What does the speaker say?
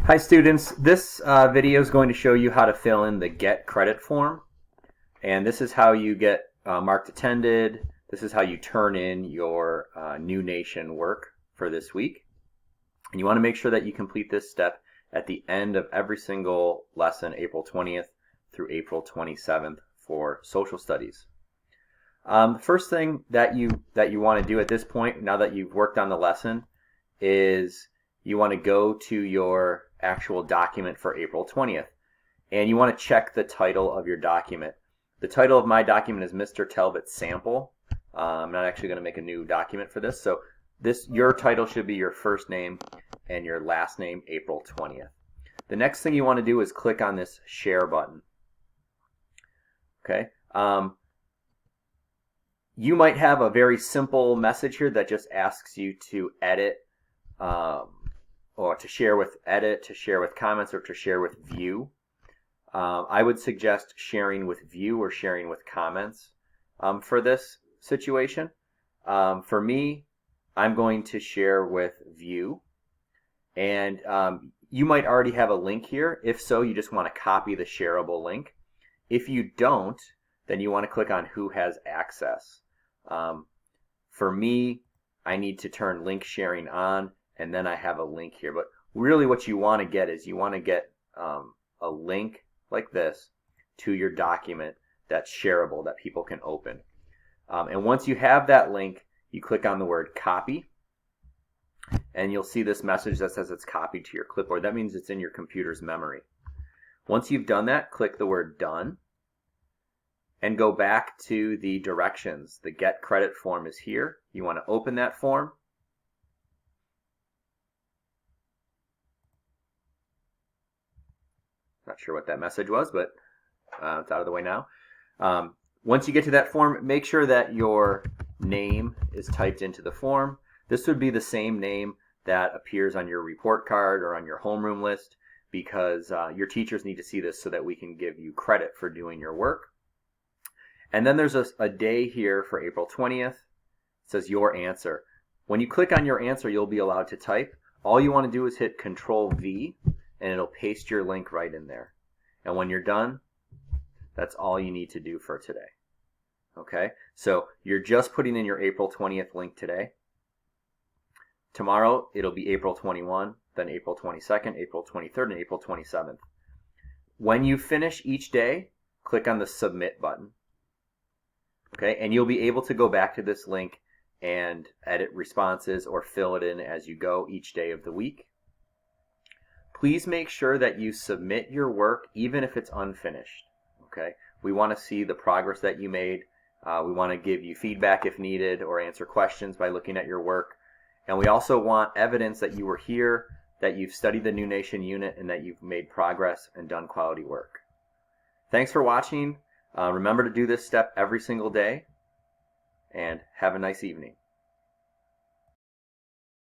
Hi students, this video is going to show you how to fill in the Get Credit form, and this is how you get marked attended. This is how you turn in your New Nation work for this week. And you want to make sure that you complete this step at the end of every single lesson, April 20th through April 27th for social studies. The first thing that you want to do at this point, now that you've worked on the lesson, is you want to go to your actual document for April 20th, and you want to check the title of your document. The title of my document is Mr. Talbot Sample. I'm not actually going to make a new document for this, so your title should be your first name and your last name, April 20th. The next thing you want to do is click on this share button. Okay. You might have a very simple message here that just asks you to edit or to share with edit, to share with comments, or to share with view. I would suggest sharing with view or sharing with comments for this situation. For me, I'm going to share with view, and you might already have a link here. If so, you just want to copy the shareable link. If you don't, then you want to click on who has access. For me, I need to turn link sharing on, and then I have a link here. But really what you want to get is you want to get a link like this to your document that's shareable, that people can open. And once you have that link, you click on the word copy, and you'll see this message that says it's copied to your clipboard. That means it's in your computer's memory. Once you've done that, click the word done, and go back to the directions. The Get Credit form is here. You want to open that form. Not sure what that message was, but it's out of the way now. Once you get to that form, make sure that your name is typed into the form. This would be the same name that appears on your report card or on your homeroom list, because your teachers need to see this so that we can give you credit for doing your work. And then there's a day here for April 20th. It says your answer. When you click on your answer, you'll be allowed to type. All you want to do is hit Control V, and it'll paste your link right in there. And when you're done, that's all you need to do for today. Okay? So you're just putting in your April 20th link today. Tomorrow, it'll be April 21, then April 22nd, April 23rd, and April 27th. When you finish each day, click on the Submit button. Okay, and you'll be able to go back to this link and edit responses or fill it in as you go each day of the week. Please make sure that you submit your work even if it's unfinished. Okay, we want to see the progress that you made. We want to give you feedback if needed or answer questions by looking at your work. And we also want evidence that you were here, that you've studied the New Nation unit, and that you've made progress and done quality work. Thanks for watching. Remember to do this step every single day, and have a nice evening.